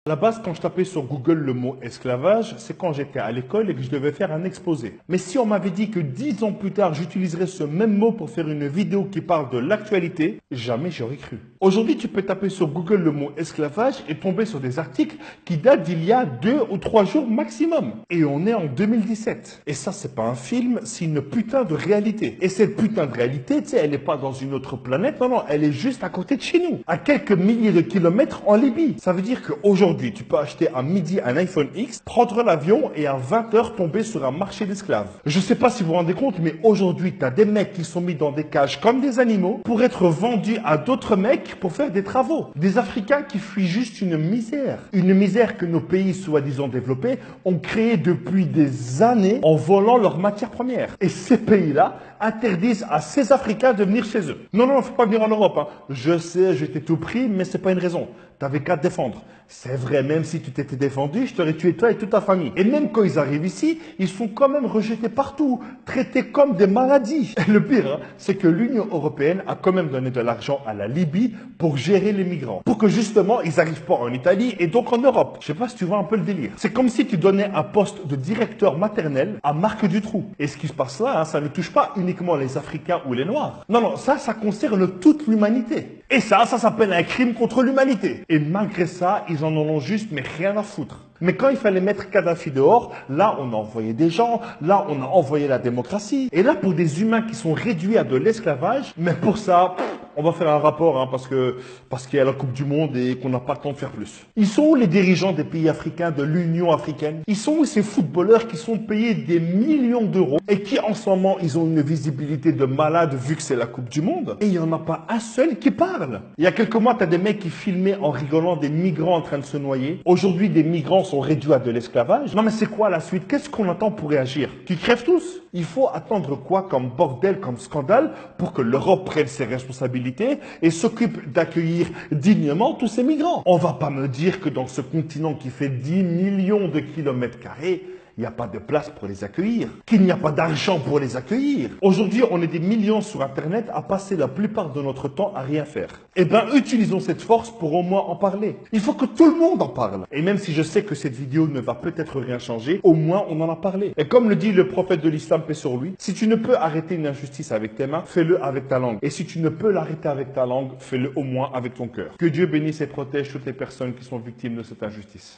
À la base, quand je tapais sur Google le mot esclavage, c'est quand j'étais à l'école et que je devais faire un exposé. Mais si on m'avait dit que 10 ans plus tard, j'utiliserais ce même mot pour faire une vidéo qui parle de l'actualité, jamais j'aurais cru. Aujourd'hui, tu peux taper sur Google le mot esclavage et tomber sur des articles qui datent d'il y a 2 ou 3 jours maximum. Et on est en 2017. Et ça, c'est pas un film, c'est une putain de réalité. Et cette putain de réalité, tu sais, elle n'est pas dans une autre planète, non, elle est juste à côté de chez nous, à quelques milliers de kilomètres en Libye. Ça veut dire qu'aujourd'hui, tu peux acheter à midi un iPhone X, prendre l'avion et à 20 h tomber sur un marché d'esclaves. Je sais pas si vous vous rendez compte, mais aujourd'hui, tu as des mecs qui sont mis dans des cages comme des animaux pour être vendus à d'autres mecs pour faire des travaux. Des Africains qui fuient juste une misère. Une misère que nos pays soi-disant développés ont créée depuis des années en volant leurs matières premières. Et ces pays-là interdisent à ces Africains de venir chez eux. Non, faut pas venir en Europe. Hein. Je sais, je t'ai tout pris, mais c'est pas une raison. T'avais qu'à te défendre. C'est vrai, même si tu t'étais défendu, je t'aurais tué toi et toute ta famille. Et même quand ils arrivent ici, ils sont quand même rejetés partout, traités comme des maladies. Et le pire, hein, c'est que l'Union européenne a quand même donné de l'argent à la Libye pour gérer les migrants. Pour que justement, ils n'arrivent pas en Italie et donc en Europe. Je sais pas si tu vois un peu le délire. C'est comme si tu donnais un poste de directeur maternel à Marc Dutroux. Et ce qui se passe là, hein, ça ne touche pas uniquement les Africains ou les Noirs. Non, ça concerne toute l'humanité. Et ça s'appelle un crime contre l'humanité. Et malgré ça, ils en ont juste mais rien à foutre. Mais quand il fallait mettre Kadhafi dehors, là on a envoyé des gens, là on a envoyé la démocratie. Et là pour des humains qui sont réduits à de l'esclavage, mais pour ça, on va faire un rapport hein, parce qu'il y a la Coupe du Monde et qu'on n'a pas le temps de faire plus. Ils sont où les dirigeants des pays africains, de l'Union africaine? Ils sont où ces footballeurs qui sont payés des millions d'euros et qui en ce moment ils ont une visibilité de malade vu que c'est la Coupe du Monde? Et il n'y en a pas un seul qui parle. Il y a quelques mois, tu as des mecs qui filmaient en rigolant des migrants en train de se noyer. Aujourd'hui, des migrants sont réduits à de l'esclavage. Non mais c'est quoi la suite? Qu'est-ce qu'on attend pour réagir? Qu'ils crèvent tous? Il faut attendre quoi comme bordel, comme scandale pour que l'Europe prenne ses responsabilités et s'occupe d'accueillir dignement tous ces migrants? On va pas me dire que dans ce continent qui fait 10 millions de kilomètres carrés, il n'y a pas de place pour les accueillir, qu'il n'y a pas d'argent pour les accueillir. Aujourd'hui, on est des millions sur Internet à passer la plupart de notre temps à rien faire. Eh bien, utilisons cette force pour au moins en parler. Il faut que tout le monde en parle. Et même si je sais que cette vidéo ne va peut-être rien changer, au moins on en a parlé. Et comme le dit le prophète de l'islam, paix sur lui, si tu ne peux arrêter une injustice avec tes mains, fais-le avec ta langue. Et si tu ne peux l'arrêter avec ta langue, fais-le au moins avec ton cœur. Que Dieu bénisse et protège toutes les personnes qui sont victimes de cette injustice.